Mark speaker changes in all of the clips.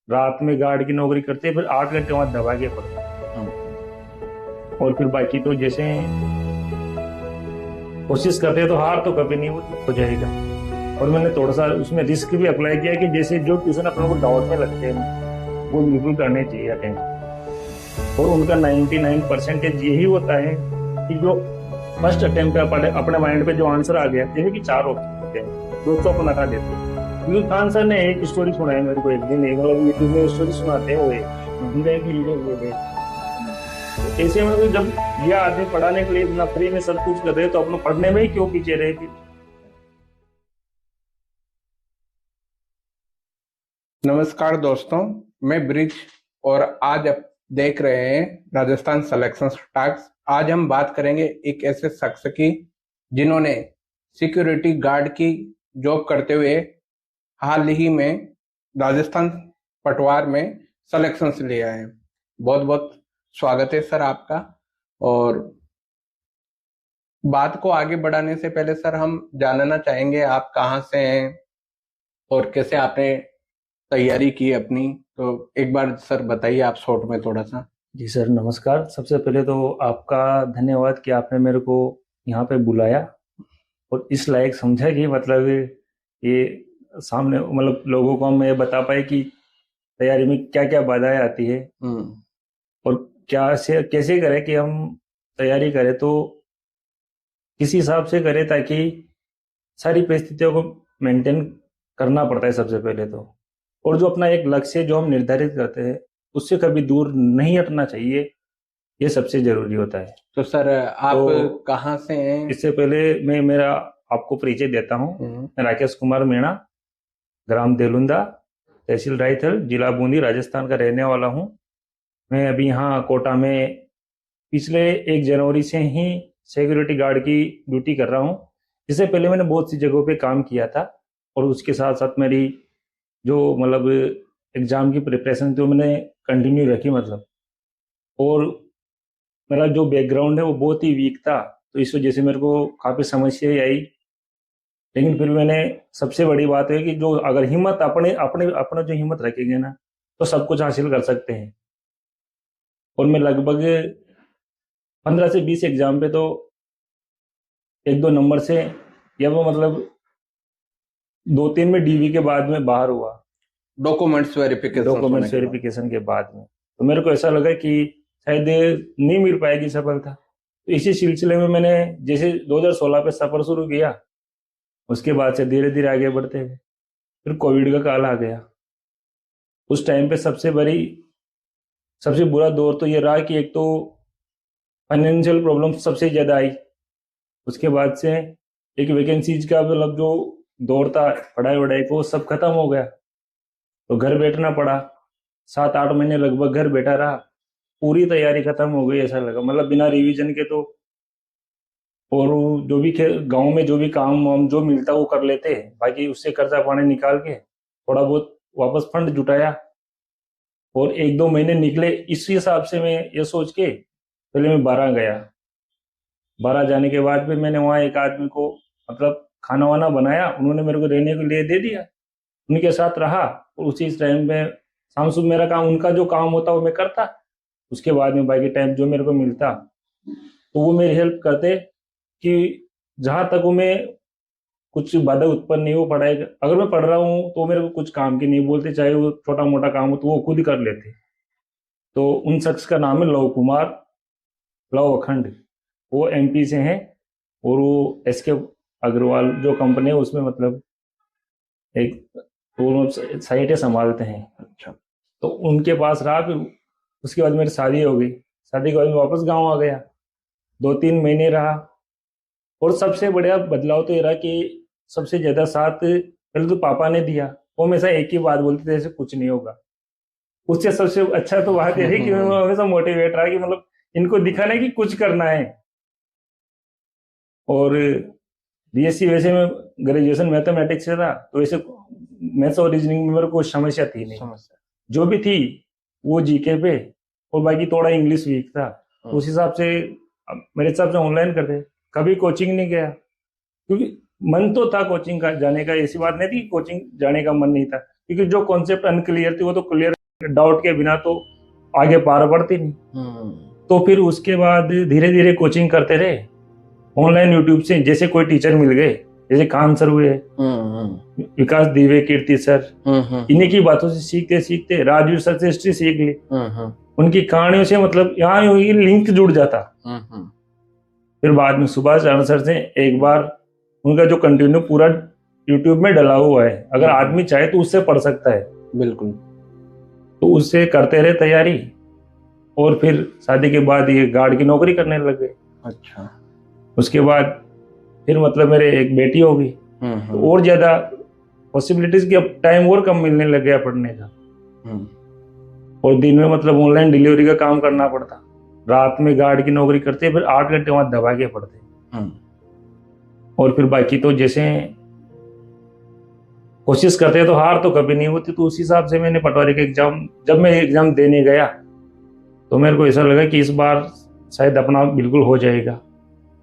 Speaker 1: रात में गार्ड की नौकरी करते हैं, फिर 8 घंटे वहां दबा के पड़ते
Speaker 2: हम्म,
Speaker 1: हैं। और फिर बाकी तो जैसे कोशिश करते हैं तो हार तो कभी नहीं हो जाएगा। और मैंने थोड़ा सा उसमें रिस्क भी अप्लाई किया कि जैसे जो ट्यूशन अपने को डाउट में लगते हैं वो बिल्कुल करने चाहिए अटेंड। और उनका 99% यही होता है कि जो फर्स्ट अटेम्प्ट पे अपने माइंड पे जो आंसर आ गया, जैसे कि 4 ऑप्शन होते हैं, दोस्तों अपन हटा देते हैं। क्योंकि खान सर ने एक स्टोरी सुनाई मेरे को एक दिन, एक मतलब यूट्यूब में स्टोरी सुनाते हैं वो
Speaker 2: हम्म,
Speaker 1: उनका एक वीडियो हुए थे। तो ऐसे में तो जब यह आदमी पढ़ाने के लिए इतना फ्री में सब कुछ कर रहे हैं तो अपने पढ़ने में ही क्यों पीछे रहे थे।
Speaker 2: नमस्कार दोस्तों, मैं ब्रिज और आज आप देख रहे हैं राजस्थान सिलेक्शन टॉक्स। आज हम बात करेंगे एक ऐसे शख्स की जिन्होंने सिक्योरिटी गार्ड की जॉब करते हुए हाल ही में राजस्थान पटवार में सिलेक्शन लिया है। बहुत बहुत स्वागत है सर आपका। और बात को आगे बढ़ाने से पहले सर हम जानना चाहेंगे आप कहाँ से हैं और कैसे आपने तैयारी की अपनी। तो एक बार सर बताइए आप शॉर्ट में थोड़ा सा।
Speaker 1: जी सर नमस्कार। सबसे पहले तो आपका धन्यवाद कि आपने मेरे को यहाँ पे बुलाया और इस लायक समझा कि मतलब ये सामने मतलब लोगों को हम ये बता पाए कि तैयारी में क्या क्या बाधाएं आती है
Speaker 2: हम्म।
Speaker 1: और क्या से कैसे करें कि हम तैयारी करें तो किस हिसाब से करें ताकि सारी परिस्थितियों को मेंटेन करना पड़ता है सबसे पहले तो। और जो अपना एक लक्ष्य जो हम निर्धारित करते हैं उससे कभी दूर नहीं हटना चाहिए, ये सबसे जरूरी होता है।
Speaker 2: तो सर आप
Speaker 1: तो
Speaker 2: कहाँ से हैं?
Speaker 1: इससे पहले मैं मेरा आपको परिचय देता हूँ।
Speaker 2: हम्म,
Speaker 1: मैं राकेश कुमार मीणा, ग्राम देलुंदा, तहसील रायथल, जिला बूंदी, राजस्थान का रहने वाला हूँ। मैं अभी यहाँ कोटा में पिछले 1 जनवरी से ही सिक्योरिटी गार्ड की ड्यूटी कर रहा हूँ। इससे पहले मैंने बहुत सी जगहों पे काम किया था और उसके साथ साथ मेरी जो मतलब एग्जाम की प्रिपरेशन तो मैंने कंटिन्यू रखी मतलब। और मेरा जो बैकग्राउंड है वो बहुत ही वीक था तो इस वजह से मेरे को काफ़ी समस्याएं आई। लेकिन फिर मैंने, सबसे बड़ी बात है कि जो अगर हिम्मत अपने अपने अपने जो हिम्मत रखेंगे ना तो सब कुछ हासिल कर सकते हैं। और मैं लगभग 15 से 20 एग्जाम पे तो 1-2 नंबर से, या वो मतलब 2-3 में डीवी के बाद में बाहर हुआ,
Speaker 2: डॉक्यूमेंट्स वेरिफिकेशन होने
Speaker 1: डॉक्यूमेंट्स
Speaker 2: के बाद।
Speaker 1: वेरिफिकेशन के बाद में। तो मेरे को ऐसा लगा कि शायद नहीं मिल पाएगी सफलता। तो इसी सिलसिले में मैंने जैसे 2016 पे सफर शुरू किया, उसके बाद से धीरे धीरे आगे बढ़ते गए। फिर कोविड का काल आ गया। उस टाइम पे सबसे बुरा दौर तो ये रहा कि एक तो फाइनेंशियल प्रॉब्लम सबसे ज्यादा आई। उसके बाद से एक वैकेंसीज का मतलब जो दौर था पढ़ाई वढ़ाई को, वो सब खत्म हो गया। तो घर बैठना पड़ा। 7-8 महीने लगभग घर बैठा रहा। पूरी तैयारी खत्म हो गई ऐसा लगा, मतलब बिना रिवीजन के तो। और वो जो भी गांव में जो भी काम वाम जो मिलता वो कर लेते, बाकी उससे कर्जा पानी निकाल के थोड़ा बहुत वापस फंड जुटाया। और 1-2 महीने निकले इस हिसाब से। मैं ये सोच के पहले मैं 12 गया। 12 जाने के बाद भी मैंने वहाँ एक आदमी को मतलब खाना वाना बनाया, उन्होंने मेरे को रहने के लिए दे दिया। उनके साथ रहा और उसी टाइम में शाम सुबह मेरा काम, उनका जो काम होता वो मैं करता। उसके बाद में बाकी टाइम जो मेरे को मिलता तो वो मेरी हेल्प करते कि जहां तक वो मैं कुछ बाधा उत्पन्न नहीं हो पढ़ाई, अगर मैं पढ़ रहा हूँ तो मेरे को कुछ काम की नहीं बोलते, चाहे वो छोटा मोटा काम हो तो वो खुद ही कर लेते। तो उन शख्स का नाम है लव कुमार, लव अखंड। वो एमपी से हैं और वो एसके अग्रवाल जो कंपनी है उसमें मतलब एक वो साइटें संभालते हैं।
Speaker 2: अच्छा।
Speaker 1: तो उनके पास रहा। फिर उसके बाद मेरी शादी हो गई। शादी के बाद मैं वापस गाँव आ गया। 2-3 महीने रहा। और सबसे बढ़िया बदलाव तो ये रहा कि सबसे ज्यादा साथ पहले तो पापा ने दिया। वो हमेशा एक ही बात बोलते थे, ऐसे कुछ नहीं होगा। उससे सबसे अच्छा तो बात यह है कि मैं हमेशा मोटिवेट रहा कि मतलब इनको दिखाना है कि कुछ करना है। और बीएससी वैसे में ग्रेजुएशन मैथमेटिक्स से था तो वैसे मैथ्स और रीजनिंग में मेरे को समस्या थी नहीं।
Speaker 2: समस्या।
Speaker 1: जो भी थी वो जीके पे, और बाकी थोड़ा इंग्लिश वीक था तो उस हिसाब से मेरे हिसाब से ऑनलाइन करते। कभी कोचिंग नहीं गया क्योंकि मन तो था कोचिंग का जाने का, ऐसी बात नहीं थी कोचिंग जाने का मन नहीं था। क्योंकि जो कॉन्सेप्ट अनक्लियर थी वो तो क्लियर, डाउट के बिना तो आगे पार बढ़ती नहीं। तो फिर उसके बाद धीरे धीरे कोचिंग करते रहे ऑनलाइन यूट्यूब से। जैसे कोई टीचर मिल गए, जैसे खान सर हुए, विकास दिवे, कीर्ति सर, इन्हीं की बातों से सीखते सीखते राजवीर सर से हिस्ट्री सीख ली। उनकी कहानियों से मतलब यहाँ लिंक जुड़ जाता। फिर बाद में सुभाष चरण सर से एक बार, उनका जो कंटिन्यू पूरा यूट्यूब में डला हुआ है, अगर आदमी चाहे तो उससे पढ़ सकता है।
Speaker 2: बिल्कुल।
Speaker 1: तो उससे करते रहे तैयारी, और फिर शादी के बाद ये गार्ड की नौकरी करने लग गए।
Speaker 2: अच्छा।
Speaker 1: उसके बाद फिर मतलब मेरे एक बेटी हो गई, तो और ज्यादा पॉसिबिलिटीज की अब टाइम और कम मिलने लग गया पढ़ने का। और दिन में मतलब ऑनलाइन डिलीवरी का काम करना पड़ता, रात में गार्ड की नौकरी करते, फिर 8 घंटे वहां दबा के पढ़ते। और फिर बाकी तो जैसे कोशिश करते तो हार तो कभी नहीं होती। तो उस हिसाब से मैंने पटवारी का एग्जाम, जब मैं एग्जाम देने गया तो मेरे को ऐसा लगा कि इस बार शायद अपना बिल्कुल हो जाएगा।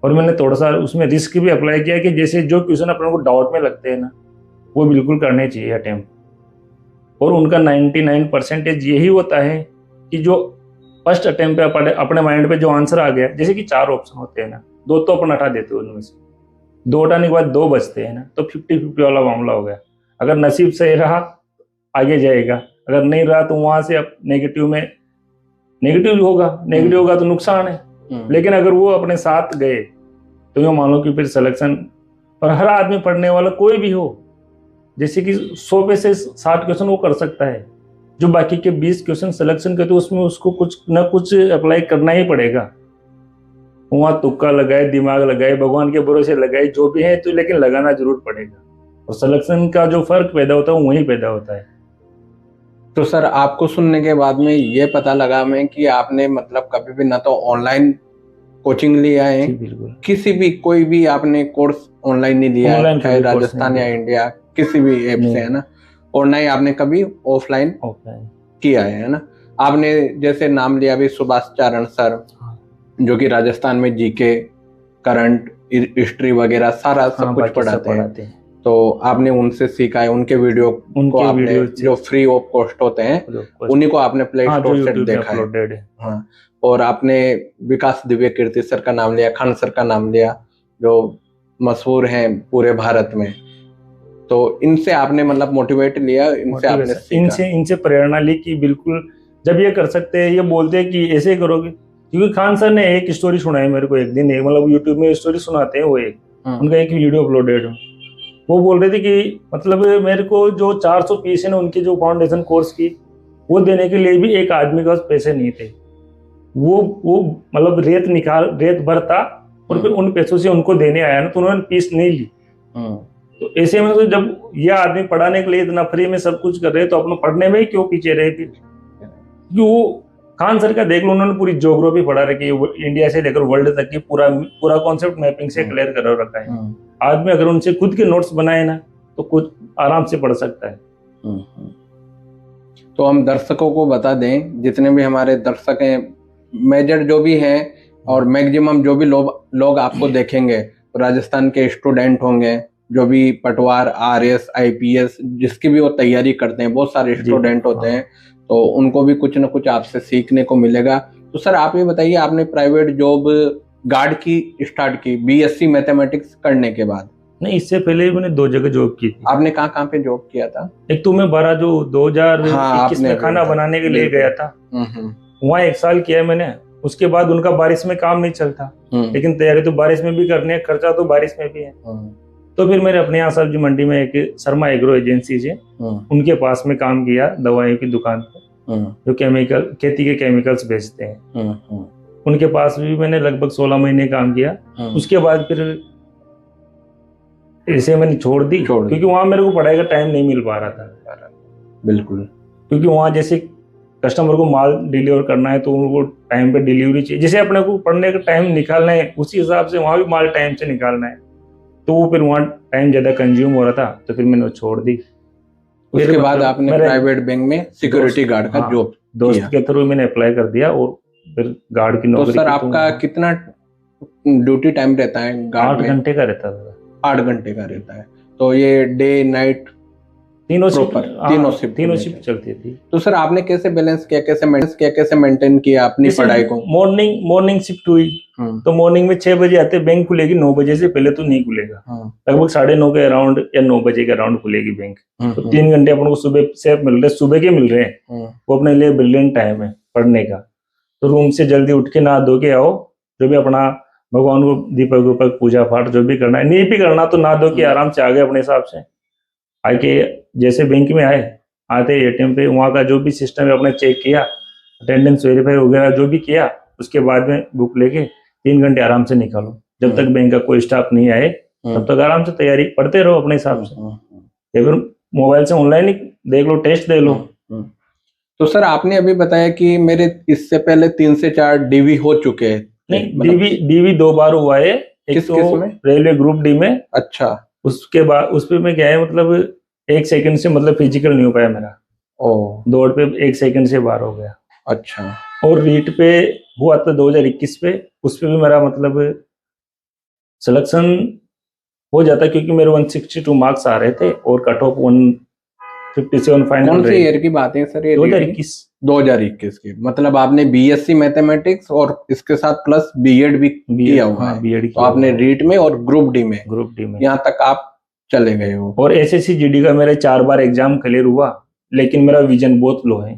Speaker 1: और मैंने थोड़ा सा उसमें रिस्क भी अप्लाई किया कि जैसे जो क्वेश्चन अपने को डाउट में लगते हैं ना, वो बिल्कुल करने चाहिए अटेम्प्ट। और उनका 99% यही होता है कि जो फर्स्ट अटेम्प्ट पे अपने माइंड पे जो आंसर आ गया, जैसे कि 4 ऑप्शन होते हैं ना, 2 तो अपन हटा देते हो उनमें से, 2 हटाने के बाद 2 बचते हैं ना, तो 50-50 वाला मामला हो गया। अगर नसीब सही रहा आगे जाएगा, अगर नहीं रहा तो वहां से अब नेगेटिव होगा तो नुकसान है। लेकिन अगर वो अपने साथ गए तो ये मान लो कि फिर सिलेक्शन, और हर आदमी पढ़ने वाला कोई भी हो, जैसे कि 100 पे से 60 क्वेश्चन वो कर सकता है, जो बाकी के 20 क्वेश्चन सिलेक्शन के, तो उसमें उसको कुछ ना कुछ अप्लाई करना ही पड़ेगा। वहां तुक्का लगाए, दिमाग लगाए, भगवान के भरोसे लगाए, जो भी है, तो लेकिन लगाना जरूर पड़ेगा। और सिलेक्शन का जो फर्क पैदा होता है वही पैदा होता है।
Speaker 2: तो सर, आपको सुनने के बाद में ये पता लगा मैं कि आपने मतलब कभी भी ना तो ऑनलाइन कोचिंग लिया है, किसी भी कोई भी आपने कोर्स ऑनलाइन नहीं लिया है, चाहे राजस्थान या इंडिया किसी भी ऐप से, है ना, और ना ही आपने कभी ऑफलाइन किया है ना। आपने जैसे नाम लिया अभी सुभाष चरण सर, जो कि राजस्थान में जीके, करंट, हिस्ट्री वगैरह सारा सब कुछ पढ़ाते हैं, तो आपने उनसे सीखा है। उनके वीडियो को आपने जो फ्री ऑफ कॉस्ट होते हैं उन्हीं को आपने प्ले स्टोर से देखा है। हाँ, और आपने विकास दिव्य, कीर्ति सर का नाम लिया, खान सर का नाम लिया, जो मशहूर हैं पूरे भारत में। तो इनसे आपने मतलब मोटिवेट लिया, इनसे आपने सीखा,
Speaker 1: इनसे प्रेरणा ली कि बिल्कुल जब ये कर सकते हैं, ये बोलते हैं कि ऐसे करोगे। क्योंकि खान सर ने एक स्टोरी सुनाई मेरे को एक दिन, मतलब यूट्यूब में स्टोरी सुनाते हैं वो, एक उनका एक वीडियो अपलोडेड, वो बोल रहे थे कि मतलब मेरे को जो 400 पीस है ना उनके जो फाउंडेशन कोर्स की, वो देने के लिए भी एक आदमी के पास पैसे नहीं थे। वो मतलब रेत भरता और फिर उन पैसों से उनको देने आया ना, तो उन्होंने पीस नहीं ली। तो ऐसे में तो जब ये आदमी पढ़ाने के लिए इतना फ्री में सब कुछ कर रहे, तो अपने पढ़ने में ही क्यों पीछे रहे फिर? क्योंकि वो खान सर का देख लो, उन्होंने पूरी ज्योग्राफी पढ़ा रखी है, इंडिया से लेकर वर्ल्ड तक की पूरा कॉन्सेप्ट मैपिंग से क्लियर कर रखा है। आदमी अगर उनसे खुद के नोट्स बनाए ना तो कुछ आराम से पढ़ सकता है।
Speaker 2: तो हम दर्शकों को बता दें, जितने भी हमारे दर्शक हैं, मेजर जो भी हैं और मैक्सिमम जो भी लोग आपको देखेंगे, राजस्थान के स्टूडेंट होंगे, जो भी पटवार, आरएस, आईपीएस, जिसकी भी वो तैयारी करते हैं, बहुत सारे स्टूडेंट होते हैं, तो उनको भी कुछ ना कुछ आपसे सीखने को मिलेगा। तो सर, आप ये बताइए, आपने प्राइवेट जॉब गार्ड की स्टार्ट की बीएससी मैथमेटिक्स करने के बाद?
Speaker 1: नहीं, इससे पहले मैंने 2 जगह जॉब की थी।
Speaker 2: आपने कहाँ पे जॉब किया था?
Speaker 1: एक तो मैं 2021 में खाना बनाने के लिए गया था, वहाँ 1 साल किया मैंने। उसके बाद उनका बारिश में काम नहीं चलता, लेकिन तैयारी तो बारिश में भी करनी है, खर्चा तो बारिश में भी है। तो फिर मेरे अपने यहाँ सब्जी मंडी में एक शर्मा एग्रो एजेंसी से, उनके पास में काम किया, दवाइयों की दुकान पे, जो खेती के केमिकल्स बेचते हैं। उनके पास भी मैंने लगभग 16 महीने काम किया। उसके बाद फिर ऐसे मैंने छोड़ दी, क्योंकि वहां मेरे को पढ़ाई का टाइम नहीं मिल पा रहा था।
Speaker 2: बिल्कुल,
Speaker 1: क्योंकि वहां जैसे कस्टमर को माल डिलीवर करना है तो उनको टाइम पे डिलीवरी चाहिए, जैसे अपने को पढ़ने का टाइम निकालना है उसी हिसाब से वहां भी माल टाइम से निकालना है। तो वो फिर वहाँ टाइम ज्यादा कंज्यूम हो रहा था, तो फिर मैंने छोड़ दी।
Speaker 2: उसके बाद आपने प्राइवेट बैंक में सिक्योरिटी गार्ड का जॉब
Speaker 1: दोस्त के थ्रू मैंने अप्लाई कर दिया और फिर गार्ड की नौकरी।
Speaker 2: तो सर, आपका कितना ड्यूटी टाइम रहता है गार्ड में?
Speaker 1: 8 घंटे का रहता था।
Speaker 2: 8 घंटे का रहता है। तो ये डे नाइट
Speaker 1: तीनों शिफ्ट,
Speaker 2: Proper,
Speaker 1: हाँ,
Speaker 2: तीनों शिफ्ट
Speaker 1: तीनों
Speaker 2: में
Speaker 1: शिफ्ट चलती थी।
Speaker 2: तो सर आपने कैसे बैलेंस किया, कैसे मेंटेन किया अपनी
Speaker 1: जैसे
Speaker 2: पढ़ाई को?
Speaker 1: मॉर्निंग शिफ्ट हुई तो मॉर्निंग में 6 बजे आते, बैंक खुलेगी 9 बजे से पहले तो नहीं खुलेगा, लगभग 9:30 के अराउंड या 9 बजे के अराउंड खुलेगी बैंक। तो 3 घंटे अपन को सुबह से मिल रहे, सुबह के मिल रहे हैं, वो अपने लिए ब्रिलियंट टाइम है पढ़ने का। तो रूम से जल्दी उठ के नहा धो के आओ, जो भी अपना भगवान को दीपक उपक पूजा पाठ जो भी करना है, नहीं भी करना तो नहा धो के आराम से आ गए अपने हिसाब से आके। जैसे बैंक में आते एटीएम पे, वहाँ का जो भी सिस्टम है अपने चेक किया, अटेंडेंस वेरीफाई वगैरह जो भी किया, उसके बाद में बुक लेके 3 घंटे आराम से निकालो। जब तक बैंक का कोई स्टाफ नहीं आए तब तक आराम से तैयारी पढ़ते रहो अपने हिसाब से, या फिर मोबाइल से ऑनलाइन ही देख लो, टेस्ट दे लो।
Speaker 2: तो सर आपने अभी बताया कि मेरे इससे पहले 3 से 4 डीवी हो चुके हैं।
Speaker 1: नहीं, डीवी 2 बार हुआ है। एक तो रेलवे ग्रुप डी में।
Speaker 2: अच्छा।
Speaker 1: उसके बाद उस पे मैं क्या है, मतलब 1 सेकंड से मतलब फिजिकल नहीं हो पाया मेरा, दौड़ पे 1 सेकंड से बाहर हो गया।
Speaker 2: अच्छा। और
Speaker 1: रीट पे हुआ था 2021 पे, उस पे भी मेरा मतलब सिलेक्शन हो जाता क्योंकि मेरे 162 मार्क्स आ रहे थे और कट ऑफ 157 फाइनल।
Speaker 2: कौन सी ईयर की बात है सर ये? 2021 की। मतलब आपने बीएससी मैथमेटिक्स और इसके साथ प्लस बीएड भी किया हुआ है।
Speaker 1: बीएड
Speaker 2: तो आपने रीट में और ग्रुप डी में यहाँ तक आप चले गए हो।
Speaker 1: और एसएससी जीडी का मेरे 4 बार एग्जाम क्लियर हुआ, लेकिन मेरा विजन बहुत लो है।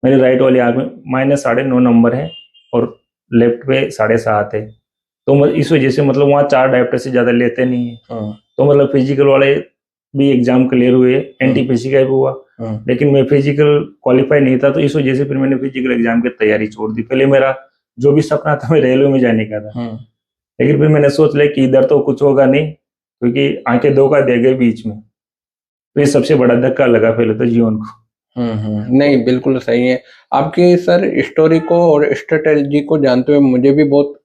Speaker 1: मेरे राइट वाली आंख में -9.5 नंबर है और लेफ्ट पे 7.5 है। तो इस वजह से मतलब वहाँ 4 डायप्टर से ज्यादा लेते नहीं है। तो मतलब फिजिकल वाले भी एग्जाम क्लियर हुए, एनटीपीसी का भी हुआ, लेकिन मैं फिजिकल क्वालिफाई नहीं था, तो इस वजह से फिर मैंने फिजिकल एग्जाम की तैयारी छोड़ दी। पहले मेरा जो भी सपना था मैं रेलवे में जाने का था, लेकिन फिर मैंने सोच लिया कि इधर तो कुछ होगा नहीं, क्योंकि आंखें धोखा दे गए बीच में। तो ये सबसे बड़ा धक्का लगा पहले तो जीवन को।
Speaker 2: नहीं, बिल्कुल सही है। आपकी सर स्टोरी को और स्ट्रेटेजी को जानते हुए मुझे भी बहुत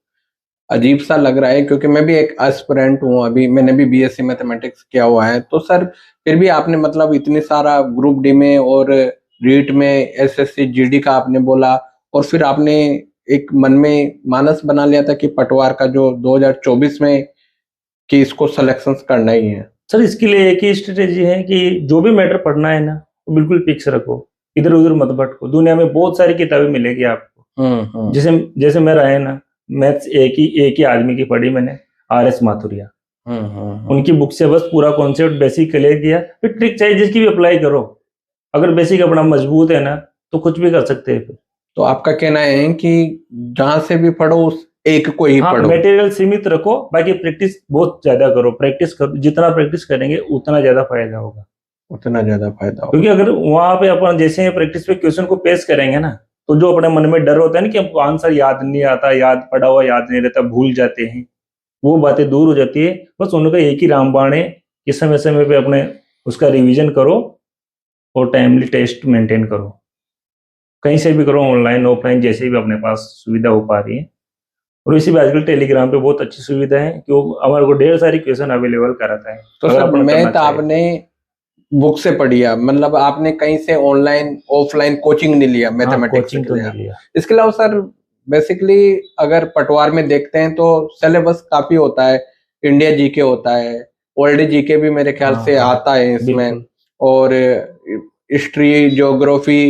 Speaker 2: अजीब सा लग रहा है, क्योंकि मैं भी एक एस्पिरेंट हूँ, अभी मैंने भी बीएससी मैथमेटिक्स किया हुआ है। तो सर फिर भी आपने मतलब इतनी सारा ग्रुप डी में और रीट में एसएससी जीडी का आपने बोला, और फिर आपने एक मन में मानस बना लिया था कि पटवार का जो 2024 में कि इसको सिलेक्शन करना ही है।
Speaker 1: सर इसके लिए एक ही स्ट्रेटेजी है कि जो भी मैटर पढ़ना है ना, वो बिल्कुल फिक्स रखो, इधर उधर मत भटको। दुनिया में बहुत सारी किताबें मिलेगी आपको। जैसे मेरा है ना, मैथ्स एक ही आदमी की पढ़ी मैंने, आर.एस. माथुरिया। उनकी बुक से बस पूरा कॉन्सेप्ट बेसिक क्लियर किया, फिर ट्रिक चाहिए जिसकी भी अप्लाई करो। अगर बेसिक अपना मजबूत है ना तो कुछ भी कर सकते हैं।
Speaker 2: तो आपका कहना है कि जहां से भी पढ़ो उस एक को ही पढ़ो।
Speaker 1: मटेरियल सीमित रखो, बाकी प्रैक्टिस बहुत ज्यादा करो। प्रैक्टिस करो, जितना प्रैक्टिस करेंगे उतना ज्यादा फायदा होगा, क्योंकि अगर वहां पे अपन जैसे प्रैक्टिस पे क्वेश्चन को पेश करेंगे ना, तो जो अपने मन में डर होता है ना कि हमको आंसर याद नहीं आता, याद पड़ा हुआ याद नहीं रहता, भूल जाते हैं, वो बातें दूर हो जाती है। बस उनका एक ही रामबाण है कि समय समय पे अपने उसका रिवीजन करो और टाइमली टेस्ट मेंटेन करो। कहीं से भी करो, ऑनलाइन ऑफलाइन जैसे भी अपने पास सुविधा हो पा रही है। और इसी भी आजकल टेलीग्राम पे बहुत अच्छी सुविधा है कि वो हमारे को ढेर सारी क्वेश्चन अवेलेबल कराता है।
Speaker 2: तो सर मैथ आपने बुक से पढ़ी है, मतलब आपने कहीं से ऑनलाइन ऑफलाइन कोचिंग नहीं लिया मैथमेटिक्स के लिए? इसके अलावा सर बेसिकली अगर पटवार में देखते हैं तो सिलेबस काफी होता है, इंडिया जीके होता है, वर्ल्ड जीके भी मेरे ख्याल से आता है इसमें, और हिस्ट्री, ज्योग्राफी,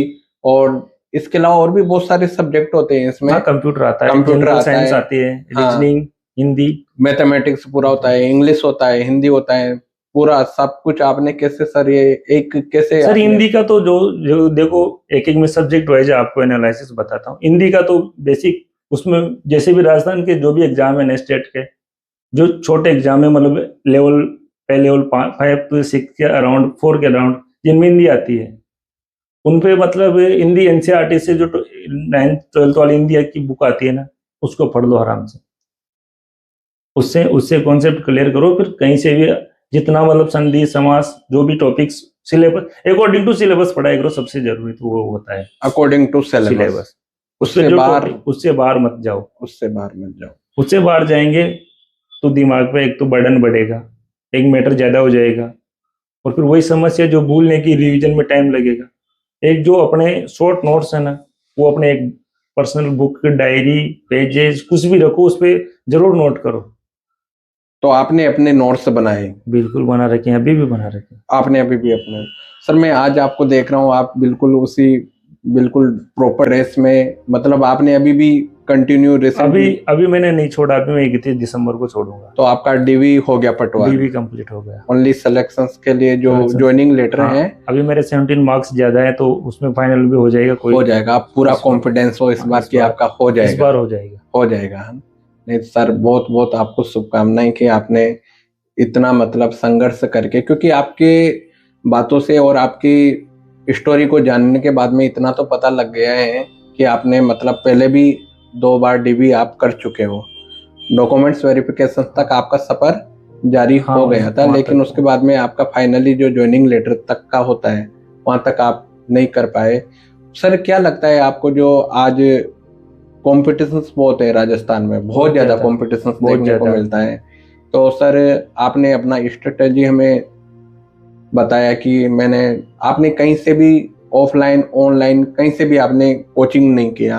Speaker 2: और इसके अलावा और भी बहुत सारे सब्जेक्ट होते हैं इसमें।
Speaker 1: कंप्यूटर आता है, जनरल साइंस आती है, रीजनिंग, हिंदी,
Speaker 2: मैथमेटिक्स पूरा होता है, इंग्लिश होता है, हिंदी होता है, पूरा सब कुछ। आपने कैसे सर ये एक कैसे?
Speaker 1: सर हिंदी का तो जो देखो एक में सब्जेक्ट वाइज आपको एनालिसिस बताता हूँ। हिंदी का तो बेसिक, उसमें जैसे भी राजस्थान के जो भी एग्जाम है स्टेट के, जो छोटे एग्जाम है, मतलब लेवल 5 to 6 के अराउंड, 4 के अराउंड, जिनमें हिंदी आती है, उन पे मतलब हिंदी एनसीईआरटी से जो 9th 12th वाली हिंदी की बुक आती है ना, उसको पढ़ लो आराम से। उससे कॉन्सेप्ट क्लियर करो। फिर कहीं से भी जितना मतलब संधि समास जो भी topics, syllabus according to syllabus पढ़ाई करो, सबसे जरूरी तो वो होता है अकॉर्डिंग टू सिलेबस। उससे बाहर मत जाओ। उससे बाहर जाएंगे तो दिमाग पे एक तो बर्डन बढ़ेगा, एक मैटर ज्यादा हो जाएगा, और फिर वही समस्या जो भूलने की, रिवीजन में टाइम लगेगा। एक जो अपने शॉर्ट नोट्स है ना, वो अपने एक पर्सनल बुक, डायरी, पेजेस कुछ भी रखो, उस पर जरूर नोट करो।
Speaker 2: तो आपने अपने नोट्स बनाए,
Speaker 1: बिल्कुल बना रखे हैं, अभी भी बना रखे हैं।
Speaker 2: आपने अभी भी अपने। सर मैं आज आपको देख रहा हूँ, आप बिल्कुल उसी बिल्कुल प्रॉपर ड्रेस में, मतलब आपने अभी भी कंटिन्यू
Speaker 1: अभी
Speaker 2: रिसेंटली।
Speaker 1: अभी मैंने नहीं छोड़ा, अभी मैं 31 दिसंबर को छोड़ूंगा।
Speaker 2: तो आपका डीवी हो गया पटवार,
Speaker 1: डीवी कंप्लीट हो गया।
Speaker 2: ओनली सिलेक्शंस के लिए जो
Speaker 1: Selections,
Speaker 2: ज्वाइनिंग लेटर
Speaker 1: हाँ,
Speaker 2: है
Speaker 1: अभी मेरे 17 मार्क्स ज्यादा है तो उसमें फाइनल भी हो जाएगा। कोई
Speaker 2: हो जाएगा। आप पूरा
Speaker 1: इस बार-
Speaker 2: कॉन्फिडेंस हो इस
Speaker 1: हाँ,
Speaker 2: बार
Speaker 1: इस
Speaker 2: कि
Speaker 1: बार-
Speaker 2: आपका हो
Speaker 1: इस
Speaker 2: जाएगा,
Speaker 1: बार हो जाएगा।
Speaker 2: हो जाएगा। नहीं सर, बहुत बहुत आपको शुभकामनाएं कि आपने इतना मतलब संघर्ष करके, क्योंकि आपके बातों से और आपकी स्टोरी को जानने के बाद में इतना तो पता लग गया है कि आपने मतलब पहले भी 2 बार डीबी आप कर चुके हो। डॉक्यूमेंट्स वेरिफिकेशन तक आपका सफर जारी
Speaker 1: हाँ,
Speaker 2: हो गया था,
Speaker 1: वहाँ
Speaker 2: लेकिन
Speaker 1: तक
Speaker 2: उसके बाद में आपका फाइनली जो ज्वाइनिंग लेटर तक का होता है वहां तक आप नहीं कर पाए। सर क्या लगता है आपको, जो आज कॉम्पिटिशन्स बहुत है राजस्थान में, बहुत ज्यादा कॉम्पिटिशन्स देखने को मिलता है, तो सर आपने अपना स्ट्रेटेजी हमें बताया कि आपने कहीं से भी ऑफलाइन ऑनलाइन कहीं से भी आपने कोचिंग नहीं किया,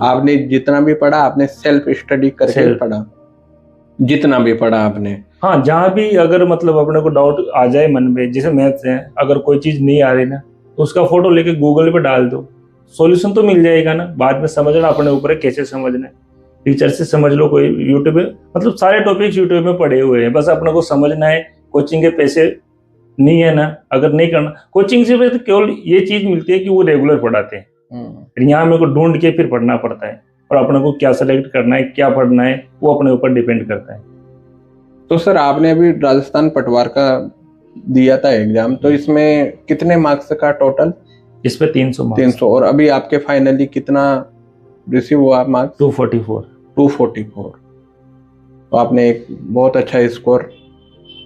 Speaker 2: आपने जितना भी पढ़ा आपने सेल्फ स्टडी करके पढ़ा, जितना भी पढ़ा आपने।
Speaker 1: हाँ, जहाँ भी अगर मतलब अपने को डाउट आ जाए मन में, जैसे मैथ्स है, अगर कोई चीज नहीं आ रही ना तो उसका फोटो लेके गूगल पे डाल दो, सॉल्यूशन तो मिल जाएगा ना। बाद में समझना अपने ऊपर है कैसे समझना है, टीचर से समझ लो, कोई यूट्यूब में, मतलब सारे टॉपिक्स यूट्यूब में पड़े हुए हैं, बस अपने को समझना है। कोचिंग के पैसे नहीं है ना, अगर नहीं करना कोचिंग से, तो केवल ये चीज मिलती है कि वो रेगुलर पढ़ाते हैं। यहाँ मेरे को ढूंढ के फिर पढ़ना पड़ता है, और अपने को क्या सेलेक्ट करना है, क्या पढ़ना है, वो अपने ऊपर डिपेंड करता है।
Speaker 2: तो सर आपने अभी राजस्थान पटवार का दिया था एग्जाम, तो इसमें कितने मार्क्स का टोटल?
Speaker 1: इस पे 300 मार्क्स।
Speaker 2: 300। और अभी आपके फाइनली कितना रिसीव हुआ मार्क्स?
Speaker 1: 244।
Speaker 2: 244। तो आपने एक बहुत अच्छा स्कोर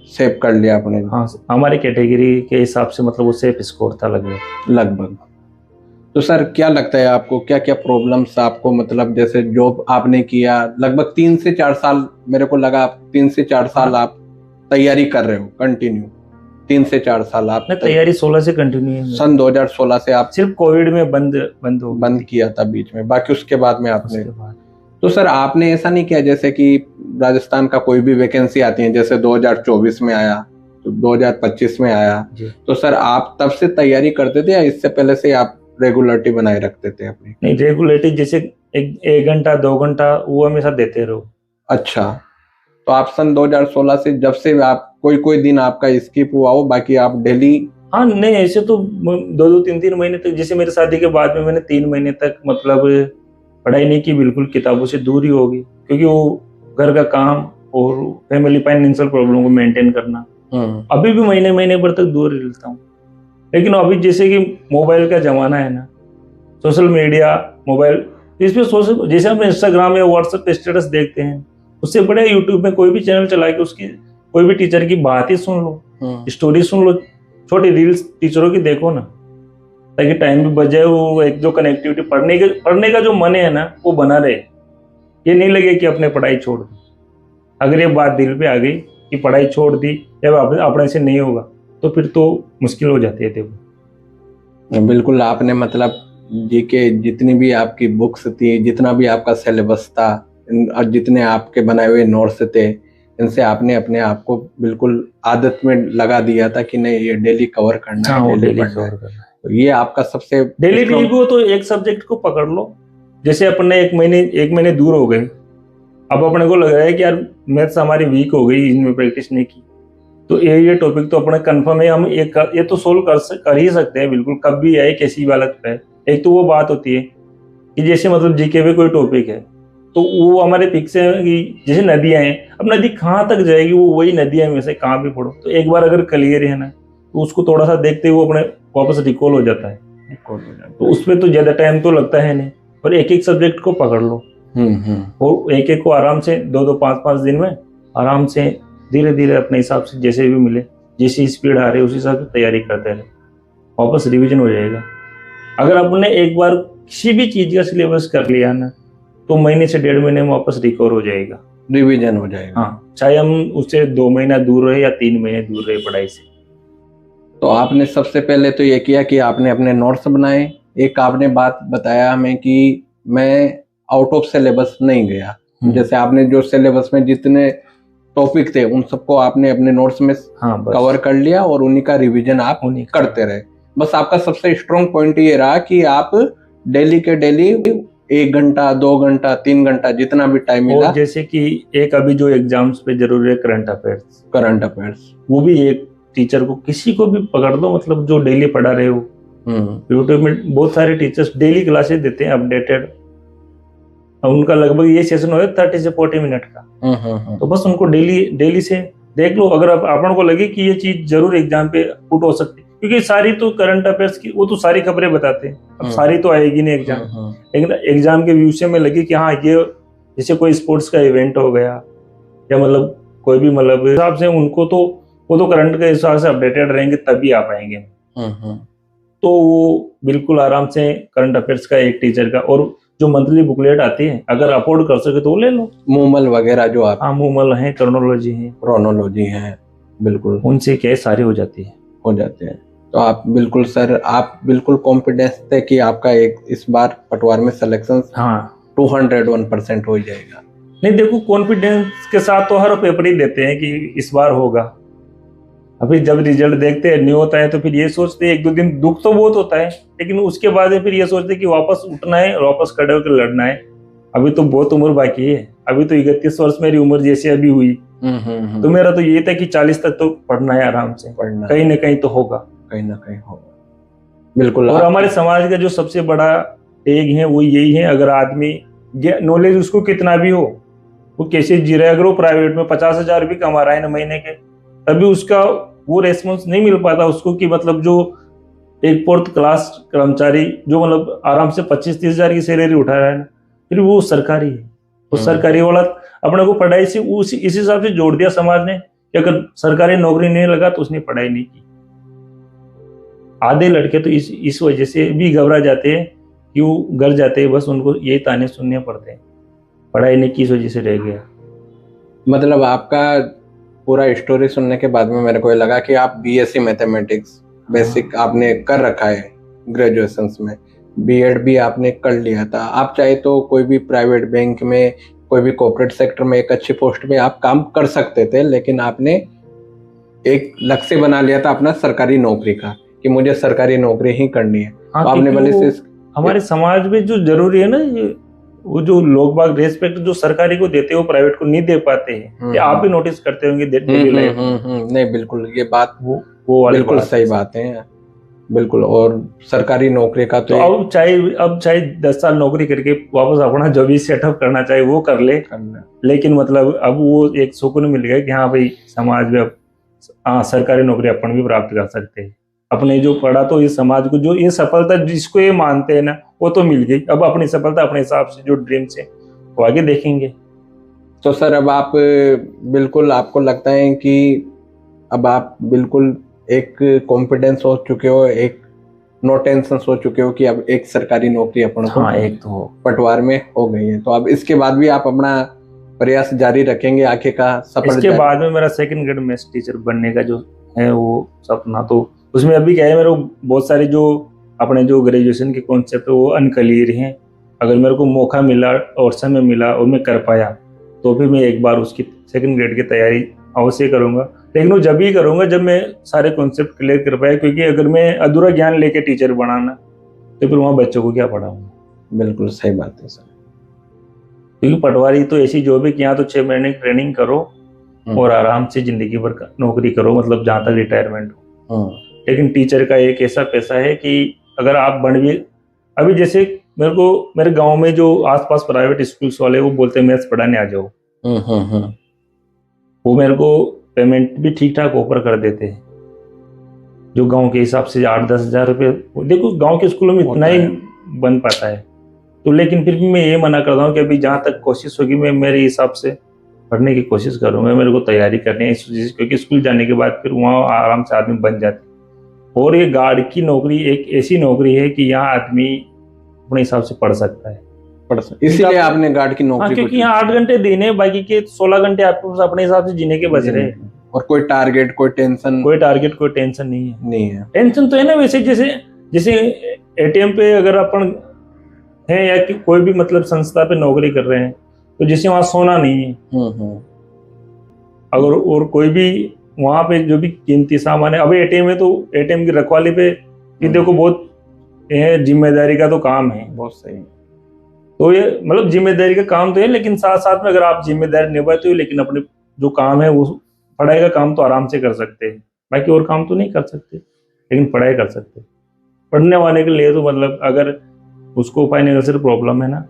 Speaker 2: सेव कर लिया आपने।
Speaker 1: हाँ, हमारी कैटेगरी के हिसाब से मतलब वो सेफ स्कोर था
Speaker 2: लगभग। तो सर क्या लगता है आपको, क्या क्या प्रॉब्लम्स आपको, मतलब जैसे जॉब आपने किया लगभग 3 से 4 साल, मेरे को लगा आप 3 से 4 साल आप तैयारी कर रहे हो कंटिन्यू, 3 से 4 साल आप
Speaker 1: तैयारी 16 से कंटिन्यू है।
Speaker 2: सन 2016 से आप
Speaker 1: सिर्फ कोविड में बंद
Speaker 2: किया था बीच में, बाकी उसके बाद में आपने। तो सर आपने ऐसा नहीं किया, जैसे कि राजस्थान का कोई भी वैकेंसी आती है, जैसे 2024 में आया तो 2025 में आया, तो सर आप तब से तैयारी करते थे या इससे पहले से आप रेगुलरिटी बनाए रखते थे अपनी?
Speaker 1: नहीं, रेगुलरिटी जैसे एक घंटा 2 घंटा वो हमेशा देते रहो।
Speaker 2: अच्छा, तो आप सन 2016 से जब से आप कोई दिन आपका स्किप हुआ हो, बाकी आप डेली?
Speaker 1: हाँ, नहीं ऐसे तो 2-3 महीने तक, जैसे मेरे शादी के बाद में मैंने 3 महीने तक मतलब पढ़ाई नहीं की, बिल्कुल किताबों से दूर ही होगी, क्योंकि वो घर का काम और फैमिली फाइनेंशियल प्रॉब्लम को मेंटेन करना। अभी भी महीने भर तक दूर रहता हूँ। लेकिन अभी जैसे कि मोबाइल का जमाना है ना, सोशल मीडिया, मोबाइल, इसमें सोशल, जैसे हम इंस्टाग्राम या व्हाट्सएप पे स्टेटस देखते हैं, उससे बड़े यूट्यूब में कोई भी चैनल चला के उसकी कोई भी टीचर की बात ही सुन लो, स्टोरी सुन लो, छोटी रील्स टीचरों की देखो ना, ताकि टाइम भी बच जाए। वो एक जो कनेक्टिविटी, पढ़ने का जो मन है ना वो बना रहे, ये नहीं लगे कि अपने पढ़ाई छोड़ दी। अगर ये बात दिल पे आ गई कि पढ़ाई छोड़ दी या अपने से नहीं होगा, तो फिर तो मुश्किल हो जाती है। देखो
Speaker 2: बिल्कुल, आपने मतलब जीके जितनी भी आपकी बुक्स थी, जितना भी आपका सिलेबस था और जितने आपके बनाए हुए नोट्स थे, इनसे आपने अपने आप को बिल्कुल आदत में लगा दिया था कि नहीं ये डेली कवर करना है, डेली कवर करना है। तो ये आपका सबसे
Speaker 1: डेली रिव्यू, तो एक सब्जेक्ट को पकड़ लो, जैसे अपने एक महीने दूर हो गए, अब अपने को लग रहा है कि यार मैथ्स हमारी वीक हो गई, इनमें प्रैक्टिस नहीं की, तो ये टॉपिक तो अपने कंफर्म है, हम ये तो सोल्व कर ही सकते हैं बिल्कुल, कब भी आए, कैसी भी हालत पे। एक तो वो बात होती है कि जैसे मतलब जीके में कोई टॉपिक है तो वो हमारे फिक्स है कि जैसे नदियां हैं, अब नदी कहाँ तक जाएगी, वो वही नदियां में से कहाँ भी पढ़ो, तो एक बार अगर क्लियर है ना तो उसको थोड़ा सा देखते हुए अपने वापस रिकॉल हो जाता है। तो उसमें तो ज्यादा टाइम तो लगता है नहीं, और एक सब्जेक्ट को पकड़ लो, और एक को आराम से 2-2, 5-5 दिन में आराम से धीरे धीरे अपने हिसाब से जैसे भी मिले, जैसी स्पीड आ रही है उस हिसाब से तैयारी करते रहे, वापस रिवीजन हो जाएगा। अगर आपने एक बार किसी भी चीज का सिलेबस कर लिया ना, तो महीने से 1.5 महीने में वापस रिकवर हो जाएगा,
Speaker 2: रिवीजन हो जाएगा।
Speaker 1: हाँ, चाहे हम उससे 2 महीना दूर रहे या 3 महीने दूर रहे पढ़ाई से।
Speaker 2: तो आपने सबसे पहले तो ये किया कि आपने अपने नोट्स बनाए। एक आपने बात बताया हमें कि मैं आउट ऑफ सिलेबस नहीं गया, जैसे आपने जो सिलेबस में जितने टॉपिक थे उन सबको आपने अपने नोट्स में
Speaker 1: हाँ बस
Speaker 2: कवर कर लिया और उन्हीं का रिवीजन आप
Speaker 1: उन्हीं का।
Speaker 2: करते रहे। बस आपका सबसे स्ट्रॉन्ग पॉइंट ये रहा कि आप डेली के डेली 1 घंटा 2 घंटा 3 घंटा जितना भी टाइम मिला
Speaker 1: और जैसे कि एक अभी जो एग्जाम्स पे जरूरी है करंट अफेयर्स,
Speaker 2: करंट अफेयर्स।
Speaker 1: वो भी एक टीचर को किसी को भी पकड़ दो, मतलब जो डेली पढ़ा रहे हो, यूट्यूब में बहुत सारे टीचर्स डेली क्लासेस देते हैं अपडेटेड। उनका लगभग ये सेशन हो 30 से 40 मिनट का। तो बस उनको डेली से देख लो, अगर अपन को लगे कि ये चीज जरूर एग्जाम पे पुट हो सकती है, क्योंकि सारी तो करंट अफेयर्स की वो तो सारी खबरें बताते हैं, अब सारी तो आएगी नहीं एग्जाम, लेकिन एग्जाम के विषय में लगे कि हाँ ये जैसे कोई स्पोर्ट्स का इवेंट हो गया या मतलब कोई भी मतलब हिसाब से उनको तो वो तो करंट के हिसाब से अपडेटेड रहेंगे तभी आ पाएंगे। तो वो बिल्कुल आराम से करंट अफेयर्स का एक टीचर का, और जो मंथली बुकलेट आती है अगर अफोर्ड कर सके तो वो ले लो,
Speaker 2: मूमल वगैरह जो आप,
Speaker 1: हाँ मूमल है,
Speaker 2: क्रोनोलॉजी है, बिल्कुल
Speaker 1: उनसे क्या सारी हो जाती है,
Speaker 2: हो जाते हैं। तो आप बिल्कुल सर, आप बिल्कुल कॉन्फिडेंस थे कि आपका एक इस बार पटवार में सिलेक्शन
Speaker 1: हाँ
Speaker 2: 201% हो जाएगा।
Speaker 1: नहीं देखो, कॉन्फिडेंस के साथ तो हर पेपर ही देते हैं कि इस बार होगा। अभी जब रिजल्ट देखते हैं नहीं होता है तो फिर ये सोचते हैं, एक दो दिन दुख तो बहुत होता है, लेकिन उसके बाद फिर ये सोचते हैं कि वापस उठना है और वापस खड़े होकर लड़ना है। अभी तो बहुत उम्र बाकी है, अभी तो 31 वर्ष मेरी उम्र जैसे अभी हुई, तो मेरा तो ये था कि 40 तक तो पढ़ना है आराम से,
Speaker 2: पढ़ना
Speaker 1: कहीं ना कहीं तो होगा,
Speaker 2: कहीं ना कहीं होगा। बिल्कुल।
Speaker 1: और हमारे समाज का जो सबसे बड़ा टेग है वो यही है, अगर आदमी नॉलेज उसको कितना भी हो, वो कैसे जी रहा है, अगर वो प्राइवेट में 50,000 भी कमा रहा है ना महीने के, तभी उसका वो रेस्पॉन्स नहीं मिल पाता उसको कि मतलब जो एक 4th क्लास कर्मचारी जो मतलब आराम से 25-30 हजार की सैलरी उठा रहा है ना, फिर वो सरकारी है, वो सरकारी वाला अपने को पढ़ाई से इस हिसाब से जोड़ दिया समाज ने कि अगर सरकारी नौकरी नहीं लगा तो उसने पढ़ाई नहीं की। आधे लड़के तो इस वजह से भी घबरा जाते हैं कि वो घर जाते हैं, बस उनको यही ताने सुनने पड़ते हैं, पढ़ाई नहीं की इस वजह से रह गया।
Speaker 2: मतलब आपका पूरा स्टोरी सुनने के बाद में मेरे को ये लगा कि आप बीएससी मैथमेटिक्स बेसिक आपने कर रखा है, ग्रेजुएशन में बीएड भी आपने कर लिया था। आप चाहे तो कोई भी प्राइवेट बैंक में, कोई भी कॉर्पोरेट सेक्टर में एक अच्छी पोस्ट पे आप काम कर सकते थे, लेकिन आपने एक लक्ष्य बना लिया था अपना सरकारी नौकरी का कि मुझे सरकारी नौकरी ही करनी है।
Speaker 1: हाँ,
Speaker 2: तो आपने भले से
Speaker 1: हमारे समाज में जो जरूरी है ना, ये वो जो लोग बाग रेस्पेक्ट जो सरकारी को देते हैं वो प्राइवेट को नहीं दे पाते हैं, ये आप भी नोटिस करते होंगे डेली लाइफ में।
Speaker 2: नहीं बिल्कुल, ये बात
Speaker 1: वो वाली
Speaker 2: बिल्कुल
Speaker 1: बात
Speaker 2: सही बात है, बिल्कुल। और सरकारी नौकरी का तो
Speaker 1: अब चाहे 10 साल नौकरी करके वापस अपना जो भी सेटअप करना चाहे वो कर ले, लेकिन मतलब अब वो एक सुकून मिल गया कि हाँ भाई समाज में अब हाँ सरकारी नौकरी अपन भी प्राप्त कर सकते हैं। अपने जो पढ़ा तो इस समाज को जो ये सफलता जिसको ये मानते हैं ना वो तो मिल गई, अब अपनी सफलता अपने हिसाब से जो ड्रीम्स है वो आगे देखेंगे।
Speaker 2: तो सर अब आप बिल्कुल, आपको लगता है कि अब आप बिल्कुल एक कॉन्फिडेंस हो चुके हो, एक नो टेंशन हो चुके हो कि अब एक सरकारी नौकरी अपन को
Speaker 1: एक तो
Speaker 2: पटवार में हो गई है, तो अब इसके बाद भी आप अपना प्रयास जारी रखेंगे आगे का सफल?
Speaker 1: इसके बाद में मेरा सेकंड ग्रेड मैथ्स टीचर बनने का जो है वो सपना, तो उसमें अभी क्या है, मेरे को बहुत सारे जो अपने जो ग्रेजुएशन के कॉन्सेप्ट है वो अनक्लियर हैं। अगर मेरे को मौका मिला और समय मिला और मैं कर पाया तो भी मैं एक बार उसकी सेकंड ग्रेड की तैयारी अवश्य करूंगा, लेकिन वो जब ही करूंगा जब मैं सारे कॉन्सेप्ट क्लियर कर पाया, क्योंकि अगर मैं अधूरा ज्ञान लेके टीचर बनाना तो फिर वहाँ बच्चों को क्या पढ़ाऊंगा।
Speaker 2: बिल्कुल सही बात है सर,
Speaker 1: क्योंकि पटवारी तो ऐसी जॉब है कि यहाँ तो 6 महीने की ट्रेनिंग करो और आराम से जिंदगी भर नौकरी करो, मतलब जहाँ तक रिटायरमेंट हो। लेकिन टीचर का एक ऐसा पैसा है कि अगर आप बन भी, अभी जैसे मेरे गांव में जो आसपास प्राइवेट स्कूल्स वाले वो बोलते हैं मैथ्स पढ़ाने आ जाओ, वो मेरे को पेमेंट भी ठीक ठाक ऑफर कर देते हैं, जो गांव के हिसाब से 8-10 हजार रुपये। देखो गांव के स्कूलों में इतना ही बन पाता है, तो लेकिन फिर भी मैं ये मना करता हूँ कि अभी जहाँ तक कोशिश होगी मैं मेरे हिसाब से पढ़ने की कोशिश करूँगा, मेरे को तैयारी करनी है, क्योंकि स्कूल जाने के बाद फिर वहाँ आराम से आदमी बन जाते। और ये गार्ड की नौकरी एक ऐसी नौकरी है कि यहाँ आदमी अपने हिसाब से पढ़ सकता है,
Speaker 2: इसीलिए आपने गार्ड की नौकरी,
Speaker 1: क्योंकि यहाँ 8 घंटे देने, बाकी के 16 घंटे आपको अपने हिसाब से जीने के बच रहे हैं,
Speaker 2: और कोई टारगेट कोई टेंशन नहीं है।
Speaker 1: टेंशन तो है ना, वैसे जैसे एटीएम पे अगर अपन है या कि कोई भी मतलब संस्था पे नौकरी कर रहे हैं तो जैसे वहां सोना नहीं है। अगर और कोई भी वहां पे जो भी कीमती सामान है, अभी एटीएम है तो एटीएम की रखवाली पे भी देखो बहुत ये जिम्मेदारी का तो काम है।
Speaker 2: बहुत सही।
Speaker 1: तो ये मतलब जिम्मेदारी का काम तो है, लेकिन साथ साथ में अगर आप जिम्मेदारी निभाते हो लेकिन अपने जो काम है वो पढ़ाई का काम तो आराम से कर सकते हैं, बाकी और काम तो नहीं कर सकते, लेकिन पढ़ाई कर सकते हैं। पढ़ने वाले के लिए तो मतलब अगर उसको फाइनेंशियल प्रॉब्लम है ना,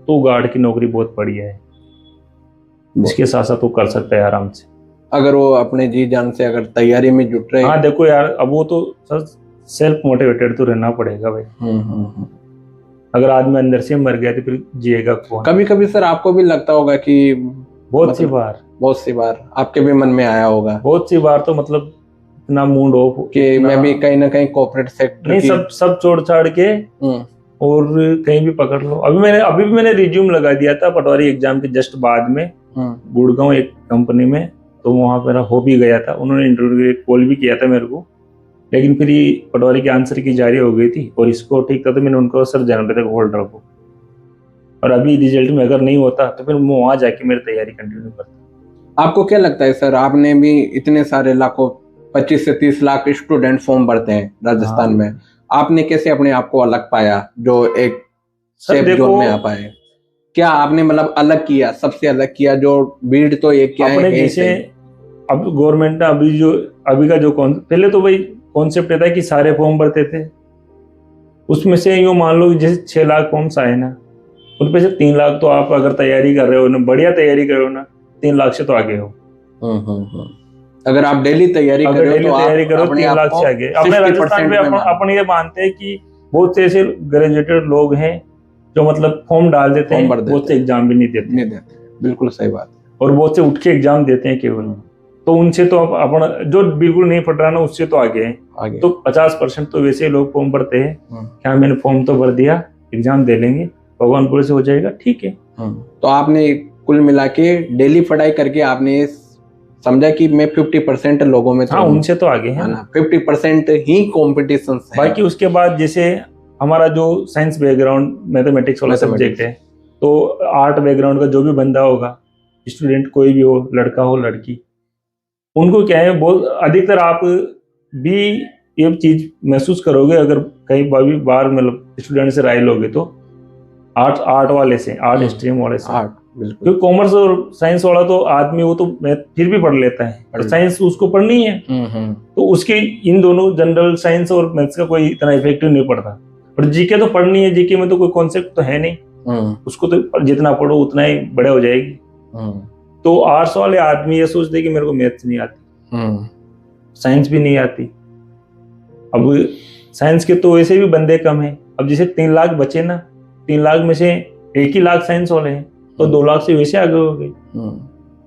Speaker 1: तो गार्ड की नौकरी बहुत बढ़िया है, इसके साथ साथ वो कर सकता है आराम से,
Speaker 2: अगर वो अपने जी जान से अगर तैयारी में जुट रहे।
Speaker 1: हाँ देखो यार, अब वो तो सर सेल्फ मोटिवेटेड तो रहना पड़ेगा भाई। अगर आदमी अंदर से मर गया तो फिर जिएगा कौन?
Speaker 2: कभी कभी सर आपको भी लगता होगा कि
Speaker 1: बहुत सी बार
Speaker 2: आपके भी मन में आया होगा,
Speaker 1: बहुत सी बार तो मतलब इतना मूड ऑफ
Speaker 2: कि मैं भी कहीं ना कहीं कॉर्पोरेट सेक्टर
Speaker 1: नहीं, सब छोड़ छाड़ के और कहीं भी पकड़ लो। अभी भी मैंने रिज्यूम लगा दिया था पटवारी एग्जाम के जस्ट बाद में, गुड़गांव एक कंपनी में, तो वहां मेरा हो भी गया था, उन्होंने इंटरव्यू के लिए कॉल भी किया था मेरे को, लेकिन फिर ये पटवारी के आंसर की जारी हो गई थी और इसको ठीक था, तो मैंने उनको सर जनवरी तक होल्ड रखो, और अभी रिजल्ट में अगर नहीं होता तो फिर मैं वहां जाके मेरी तैयारी कंटिन्यू करता।
Speaker 2: आपको क्या लगता है सर, आपने भी इतने सारे लाखों 25 से 30 लाख स्टूडेंट फॉर्म भरते हैं राजस्थान में, आपने कैसे अपने आप को अलग पाया जो एक सेफ जोन में आ पाए? क्या आपने मतलब अलग किया, सबसे अलग किया जो बीड तो एक क्या है
Speaker 1: जैसे अब गवर्नमेंट ने अभी का जो पहले तो भाई कॉन्सेप्ट था कि सारे फॉर्म भरते थे, उसमें से यूँ मान लो जैसे 6 लाख फॉर्म्स आए ना, उनपे से 3 लाख तो आप अगर तैयारी कर रहे हो ना, बढ़िया तैयारी कर रहे हो ना, 3 लाख से तो आगे हो।
Speaker 2: अगर आप डेली तैयारी कर रहे हो
Speaker 1: 3 लाख से आगे। अपने राजस्थान में अपन ये मानते हैं कि बहुत से ऐसे ग्रेजुएटेड लोग हैं जो मतलब फॉर्म डाल देते हैं, बहुत से एग्जाम भी नहीं देते।
Speaker 2: बिल्कुल सही बात।
Speaker 1: और बहुत से उठ के एग्जाम देते हैं केवल, तो उनसे तो अपन जो बिल्कुल नहीं पढ़ रहा ना, उससे तो आगे हैं। तो 50% तो वैसे लोग फॉर्म भरते हैं, क्या मैंने फॉर्म तो भर दिया, एग्जाम दे लेंगे, भगवानपुर से हो जाएगा, ठीक है।
Speaker 2: तो आपने कुल मिला के डेली पढ़ाई करके आपने समझा कि मैं 50% लोगों में,
Speaker 1: हाँ उनसे तो आगे है
Speaker 2: ना, 50% ही कॉम्पिटिशन है।
Speaker 1: बाकी उसके बाद जैसे हमारा जो साइंस बैकग्राउंड मैथमेटिक्स वाला सब्जेक्ट है, तो आर्ट बैकग्राउंड का जो भी बंदा होगा, स्टूडेंट कोई भी हो, लड़का हो लड़की, उनको क्या है बहुत अधिकतर आप भी ये चीज महसूस करोगे अगर कहीं बार मतलब स्टूडेंट से राय लोगे तो आर्ट वाले से, आर्ट स्ट्रीम वाले से, क्योंकि कॉमर्स और साइंस वाला तो आदमी वो तो फिर भी पढ़ लेता है, और साइंस उसको पढ़नी है, तो उसके इन दोनों जनरल साइंस और मैथ्स का कोई इतना इफेक्टिव नहीं पड़ता। और जीके तो पढ़नी है, जीके में तो कोई कॉन्सेप्ट तो है नहीं, उसको तो जितना पढ़ो उतना ही बड़े हो जाएगी। तो आर्ट्स वाले आदमी ये सोचते कि मेरे को मैथ्स नहीं आती, साइंस भी नहीं आती। अब साइंस के तो वैसे भी बंदे कम है, अब जैसे 3 लाख बचे ना, 3 लाख में से 1 ही लाख साइंस वाले हैं, तो 2 लाख से वैसे आगे हो गए।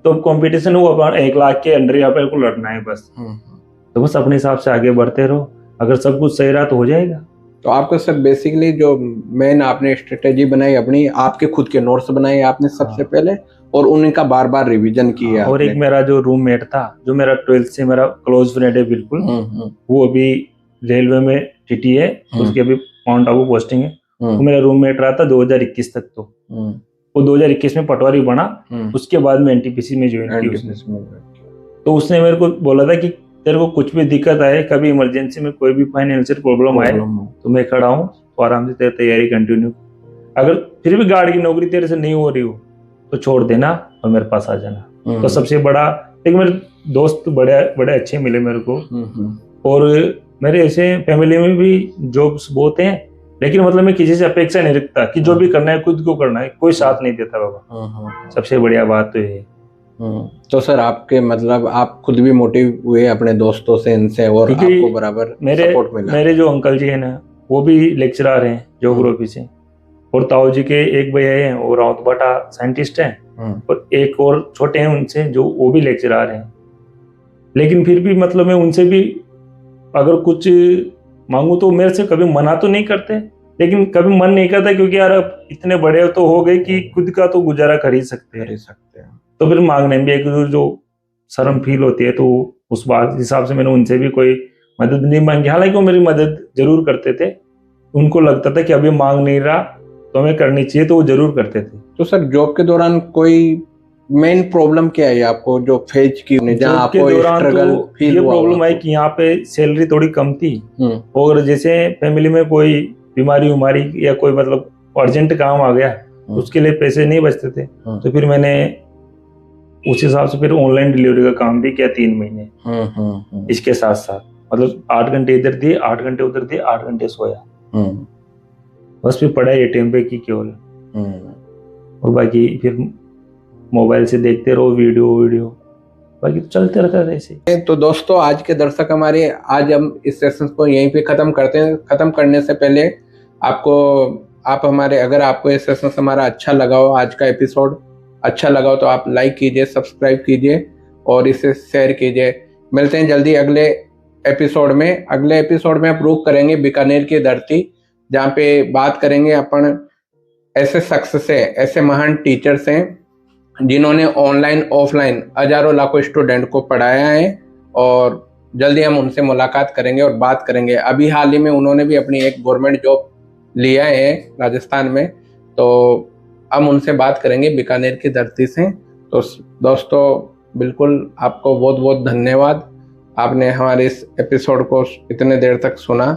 Speaker 1: तो कंपटीशन वो अपना 1 लाख के अंडर यहाँ पे को लड़ना है बस। तो बस अपने हिसाब से आगे बढ़ते रहो, अगर सब कुछ सही रहा तो हो जाएगा।
Speaker 2: तो आपको सर बेसिकली जो मेन आपने स्ट्रेटेजी बनाई अपनी, आपके खुद के नोट्स बनाए आपने सबसे पहले, और उनका बार बार रिवीजन किया।
Speaker 1: और एक मेरा जो रूममेट था, जो मेरा 12th से मेरा क्लोज फ्रेंड है बिल्कुल, वो अभी रेलवे में टीटी है, उसकी अभी माउंट आबू पोस्टिंग है, वो मेरा रूममेट रहा था 2021 तक। तो वो 2021 में पटवारी बना, उसके बाद में एनटीपीसी में ज्वाइन की उसने। तो उसने मेरे को बोला था कि तेरे को कुछ भी दिक्कत आए, कभी इमरजेंसी में कोई भी फाइनेंशियल प्रॉब्लम आए तो मैं खड़ा हूँ, तो आराम से तेरी तैयारी कंटिन्यू। अगर फिर भी गार्ड की नौकरी तेरे से नहीं हो रही हो तो छोड़ देना और मेरे पास आ जाना। तो सबसे बड़ा एक मेरे दोस्त बड़े अच्छे मिले मेरे को, और मेरे ऐसे फैमिली में भी जॉब्स बहुत हैं, लेकिन मतलब मैं किसी से अपेक्षा नहीं रखता कि जो भी करना है खुद को करना है, कोई साथ नहीं देता बाबा। सबसे बढ़िया बात तो ये।
Speaker 2: तो सर आपके मतलब आप खुद भी मोटिव हुए अपने दोस्तों से, इनसे, और आपको बराबर सपोर्ट मिला?
Speaker 1: मेरे जो अंकल जी है ना, वो भी लेक्चरर हैं ज्योग्राफी से, और ताऊ जी के एक भैया हैं वो राउत बाटा साइंटिस्ट हैं, और एक और छोटे हैं उनसे जो वो भी लेक्चरर हैं। लेकिन फिर भी मतलब मैं उनसे भी अगर कुछ मांगू तो मेरे से कभी मना तो नहीं करते, लेकिन कभी मन नहीं करता, क्योंकि यार अब इतने बड़े तो हो गए कि खुद का तो गुजारा कर ही सकते हैं। तो फिर मांगने में भी एक जो शर्म फील होती है, तो उस बात हिसाब से मैंने उनसे भी कोई मदद नहीं मांगी। हालांकि वो मेरी मदद जरूर करते थे, उनको लगता था कि अभी मांग नहीं रहा तो हमें करनी चाहिए, तो वो जरूर करते थे।
Speaker 2: तो सर जॉब के दौरान कोई मेन प्रॉब्लम क्या है आपको जो फेज की जहाँ
Speaker 1: जॉब के
Speaker 2: आपको
Speaker 1: दौरान
Speaker 2: स्ट्रगल
Speaker 1: तो
Speaker 2: फील
Speaker 1: ये
Speaker 2: हुआ
Speaker 1: प्रॉब्लम आई कि यहाँ पे सैलरी थोड़ी कम थी, और जैसे फैमिली में कोई बीमारी उमारी या कोई मतलब अर्जेंट काम आ गया, उसके लिए पैसे नहीं बचते थे। तो फिर मैंने उस हिसाब से फिर ऑनलाइन डिलीवरी का काम भी किया 3 महीने। इसके साथ साथ मतलब 8 घंटे इधर दिए, 8 घंटे उधर दिए, 8 घंटे सोया, बस फिर पढ़ाई एटीएम पे की केवल, और बाकी फिर मोबाइल से देखते रहो वीडियो, बाकी तो चलते रहता है ऐसे।
Speaker 2: तो दोस्तों आज के दर्शक हमारे, आज हम इस सेशन को यहीं पे खत्म करते हैं। खत्म करने से पहले आप हमारे, अगर आपको ये सेशन हमारा अच्छा लगा हो, आज का एपिसोड अच्छा लगा हो, तो आप लाइक कीजिए, सब्सक्राइब कीजिए और इसे शेयर कीजिए। मिलते हैं जल्दी अगले एपिसोड में। अगले एपिसोड में आप रुख करेंगे बीकानेर की धरती, जहाँ पे बात करेंगे अपन ऐसे शख्स से, ऐसे महान टीचर से जिन्होंने ऑनलाइन ऑफलाइन हजारों लाखों स्टूडेंट को पढ़ाया है, और जल्दी हम उनसे मुलाकात करेंगे और बात करेंगे। अभी हाल ही में उन्होंने भी अपनी एक गवर्नमेंट जॉब लिया है राजस्थान में, तो हम उनसे बात करेंगे बीकानेर की धरती से। तो दोस्तों बिल्कुल आपको बहुत बहुत धन्यवाद, आपने हमारे इस एपिसोड को इतने देर तक सुना।